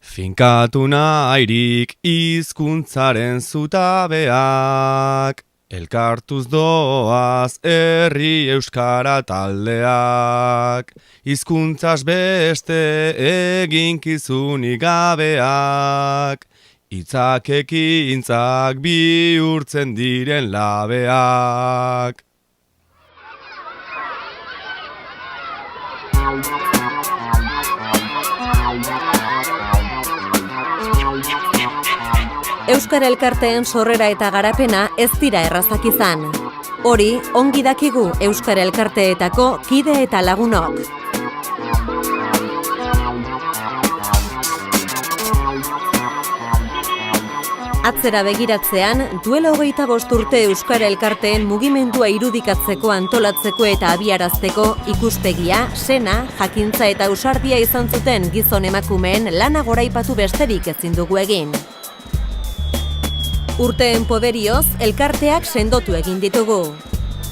Finkatu nahirik hizkuntzaren zutabeak, elkartuz doaz herri euskara taldeak, hizkuntzaz beste eginkizunik gabeak, hitzak ekintzak bihurtzen diren labeak. Euskara Elkarteen sorrera eta garapena ez dira errazak izan. Hori, ongi dakigu Euskara Elkarteetako kide eta lagunok. Atzera begiratzean, duela 25 urte Euskara Elkarteen mugimendua irudikatzeko, antolatzeko eta abiarazteko ikustegia, sena, jakintza eta ausardia izan zuten gizon emakumeen lana goraipatu besterik ezin dugu egin. Urteen poderioz, elkarteak sendotu egin ditugu.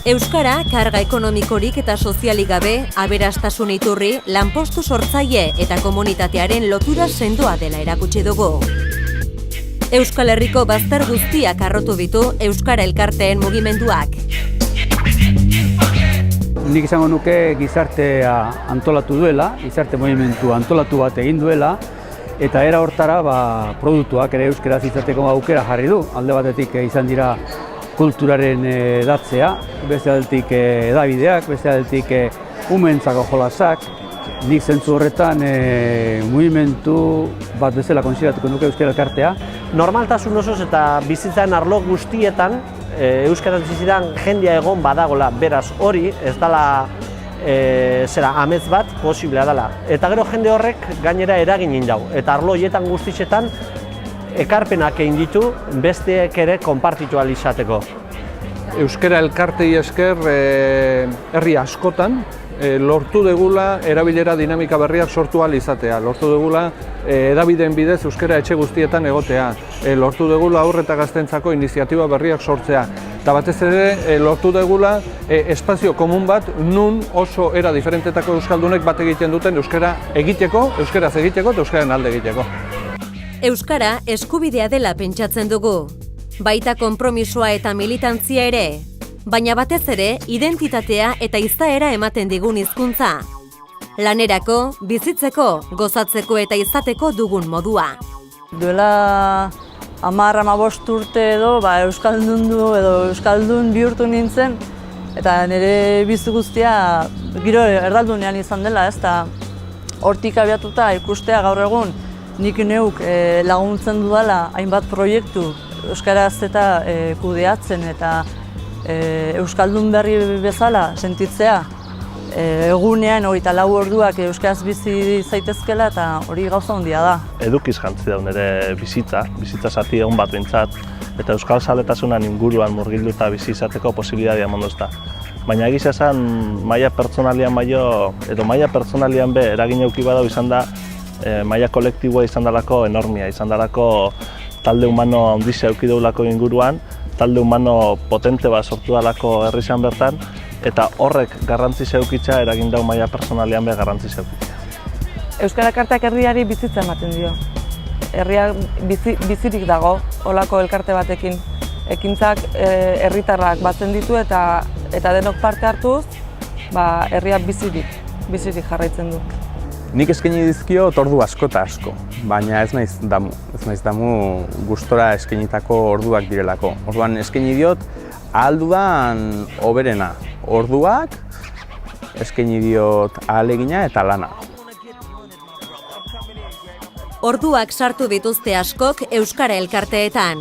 Euskara, karga ekonomikorik eta sozialik gabe, aberastasun iturri, lanpostu sortzaile eta komunitatearen lotura sendoa dela erakutsi dugu. Euskal Herriko bazter guztiak harrotu ditu Euskara Elkarteen mugimenduak. Nik izango nuke gizartea antolatu duela, gizarte mugimendu antolatu bat egin duela, eta era hortara produktuak ere euskaraz izateko aukera jarri du. Alde batetik izan dira kulturaren datzea, beste aldetik edabideak, beste aldetik umentzako jolasak. Nik zentzu horretan mugimendu bat bezala konsideratuko nuke Euskara Elkartea. Normaltasun osoz eta bizitzaren arlo guztietan euskaraz bizitzan jendia egon badagola, beraz hori ez dela amets bat posiblea dela. Eta gero jende horrek gainera eragin indau. Eta arlo horietan guztietan ekarpenak egin ditu besteek ere konpartitu ahal izateko. Euskara Elkartei esker herri askotan lortu degula erabilera dinamika berriak sortu ahal izatea. Lortu degula edabideen bidez euskara etxe guztietan egotea. Lortu degula haur eta gaztentzako iniziatiba berriak sortzea. Eta batez ere lortu degula espazio komun bat nun oso era diferentetako euskaldunek bat egiten duten euskara egiteko, euskaraz egiteko eta euskaren alde egiteko. Euskara eskubidea dela pentsatzen dugu. Baita konpromisoa eta militantzia ere. Baina batez ere, identitatea eta izaera ematen digun hizkuntza. Lanerako, bizitzeko, gozatzeko eta izateko dugun modua. Duela 10-15 urte edo euskaldun bihurtu nintzen, eta nire bizi guztia giro erdaldunean izan dela, eta hortik abiatuta ikustea gaur egun nik neuk laguntzen dudala hainbat proiektu euskaraz eta kudeatzen eta euskaldun berri bezala sentitzea egunean 24 orduak euskaraz bizi zaitezkela eta hori gauza handia da. Edukiz jantzi da nire bizitza zati egon bat bintzat, eta euskal zaletasunan inguruan murgilduta bizi izateko posibilitatea mondozta. Baina egiz esan maila pertsonalian edo maila pertsonalian be eragin eduki badau izan da maila kolektiboa izan dalako enormia, izan dalako talde humano handizia eduki deulako inguruan, talde humano potente bat sortu dalako herrizan bertan, eta horrek garrantzi zeukitza eragin dau maila personalian be garrantzi zeukitza. Euskara Elkarteak herriari bizitza ematen dio. Herria bizirik dago, olako elkarte batekin. Ekintzak herritarrak batzen ditu eta denok parte hartuz, herria bizirik jarraitzen du. Nik eskaini dizkio ordu asko eta asko, baina ez naiz damu gustora eskainitako orduak direlako. Orduan eskaini diot ahal dudan hoberena. Orduak eskaini diot ahalegina eta lana. Orduak sartu dituzte askok Euskara Elkarteetan.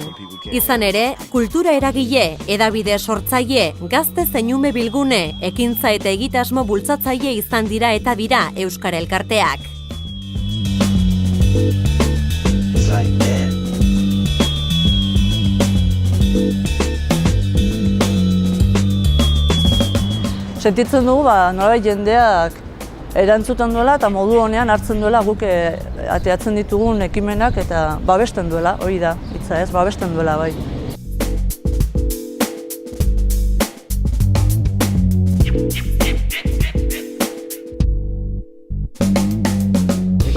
Izan ere, kultura eragile, hedabide sortzaile, gazte zein ume bilgune, ekintza eta egitasmo bultzatzaile izan dira eta dira Euskara Elkarteak. Sentitzen dugu, nolabait jendeak erantzuten duela eta modu honean hartzen duela guk ateatzen ditugun ekimenak eta babesten duela, hori da, hitza ez, babesten duela bai.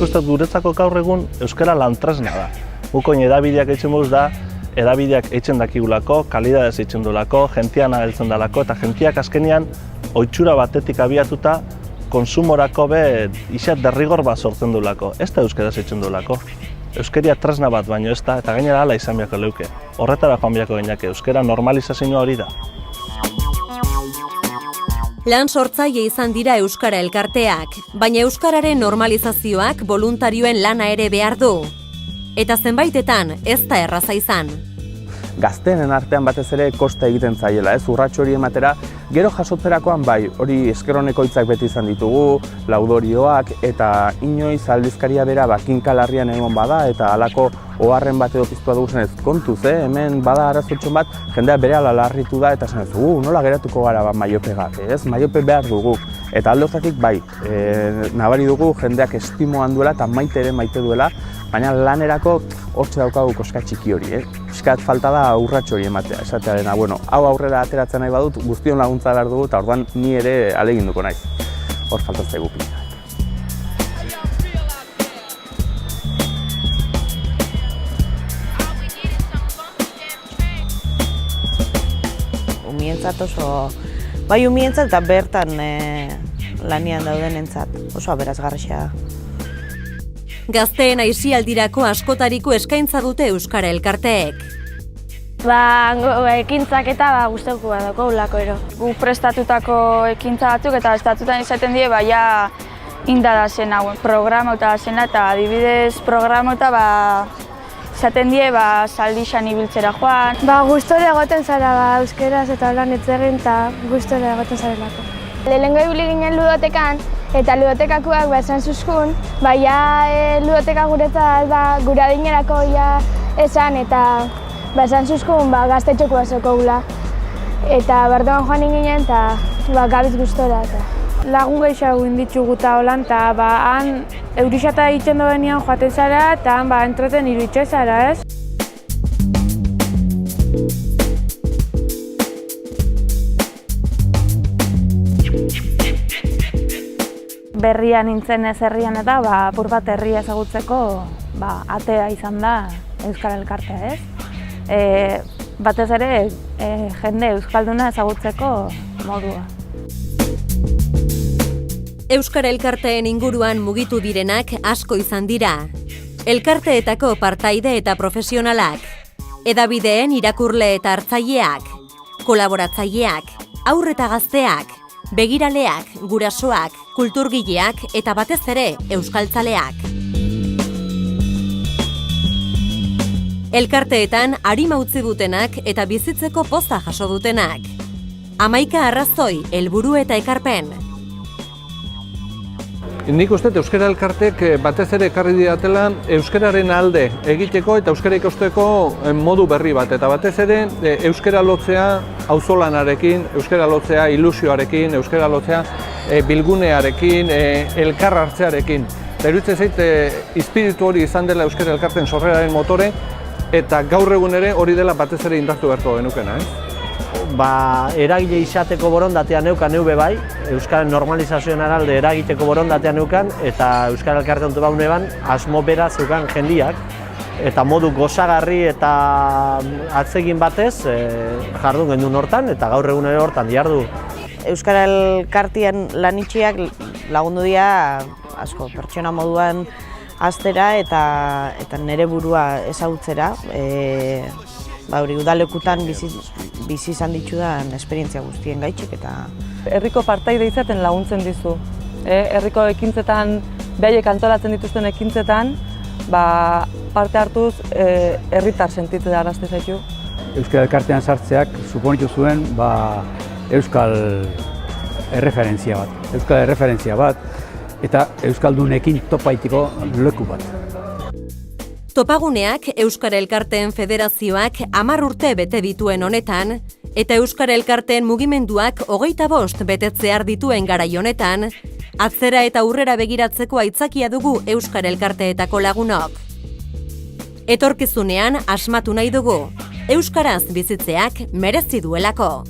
nik uste guretzako gaur egun euskara lantresna da. Gukoin edabideak eitzen buruz da, edabideak eitzen dakigulako, kalidadez eitzen dulako, gentian ageltzen dalako, eta gentiak azkenian ohitura batetik abiatuta konsumorako isat derrigor bat sortzen dulako. Ez da euskaraz eitzen dulako. Euskeria tresna bat baino ez da, eta gainera hala izan beharko leuke. Horretara joan beharko gainake, euskara normalizazioa hori da. Lan sortzaile izan dira euskara elkarteak, baina euskararen normalizazioak voluntarioen lana ere behar du. Eta zenbaitetan ez da erraza izan. Gazteenen artean batez ere kosta egiten zaiela, urrats hori ematera, gero jasotzerakoan bai, hori eskeroneko hitzak beti izan ditugu, laudorioak, eta inoiz aldizkaria bera kinkalarrian egon bada, eta halako oharren bat edo piztua dugu zenez, kontuz, hemen bada arazotxon bat, jendea berehala larritu da, eta zenez, nola geratuko gara maiopegak, ez? Maiope behar dugu. Eta alde horretatik bai, nabari dugu jendeak estimoan duela eta maite ere maite duela, baina lanerako hortxe daukagu koska txiki hori, Piskat falta da urrats hori ematea, esatearena, hau aurrera ateratzen nahi badut, guztion laguntza behar dugu, eta orduan ni ere ahaleginduko naiz. Hor falta zaigu pila. Umientzat bai umientzat eta bertan lanian daudenentzat oso aberasgarria da. Gazteen aisialdirako askotariko eskaintza dute euskara elkarteek. Ekintzak eta gustatuko daukagulako ero. Guk prestatutako ekintza batzuk eta estatutan izaten die ja indada zen hau programa eta zena, eta adibidez programa eta izaten die saldixan ibiltzera joan. Gustore egoten zara euskeraz eta lan etzerrin eta gustore egoten zarelako. Lehenengo ibili ginen ludotekan, eta ludotekakoak esan zuzkun, ludoteka guretzat gure adinerako esan, eta esan zuzkun gaztetxoko basoko gula. Eta bertuan joan ginen eta gabiz gustora. Lagun gehiago inditzugu eta holan, eta han eurixata egiten dobenean joaten zara, eta han entreten iruditzen zara, ez? Berrian nintzen ez herrian eta apur bat herria ezagutzeko atea izan da Euskara Elkartea, ez? Batez ere jende euskalduna ezagutzeko modua. Euskara Elkarteen inguruan mugitu direnak asko izan dira. Elkarteetako partaide eta profesionalak, hedabideen irakurle eta hartzaileak, kolaboratzaileak, haur eta gazteak, begiraleak, gurasoak, kulturgileak eta batez ere euskaltzaleak. Elkarteetan arima utzi dutenak eta bizitzeko poza jaso dutenak. 11 arrazoi, helburu eta ekarpen. Nik uste Euskara Elkartek batez ere ekarri didatela euskararen alde egiteko eta euskara ikosteko modu berri bat. Eta batez ere euskara lotzea auzolanarekin, euskara lotzea ilusioarekin, euskara lotzea bilgunearekin, elkar hartzearekin. Eta iruditzen zait, espiritu hori izan dela Euskara Elkarteen sorreraren motore, eta gaur egun ere hori dela batez ere indartu beharko genukena, Eragile izateko borondatea neukan neube bai, euskaren normalizazioan alde eragiteko borondatea neukan, eta Euskara Elkarte ontu baunean asmo bera zeukan jendiak, eta modu gozagarri eta atsegin batez jardun gendun hortan, eta gaur egun ere hortan diardu. Euskara Elkartean lanitxeak lagundu dira asko pertsona moduan haztera eta nire burua ezagutzera. Udalekutan bizi izan ditudan esperientzia guztien gaitxik eta... Herriko partaide izaten laguntzen dizu. Herriko ekintzetan, behaiek antolatzen dituzten ekintzetan, parte hartuz herritar sentitzen arazte zaitu. Euskara Elkartean sartzeak suponitu zuen euskal erreferentzia bat. Eta euskaldunekin topaitiko leku bat. Topaguneak Euskara Elkarteen Federazioak 10 urte bete dituen honetan, eta Euskara Elkarteen mugimenduak 25 betetzear dituen garai honetan, atzera eta aurrera begiratzeko aitzakia dugu Euskara Elkarteetako lagunok. Etorkizunean asmatu nahi dugu, euskaraz bizitzeak merezi duelako.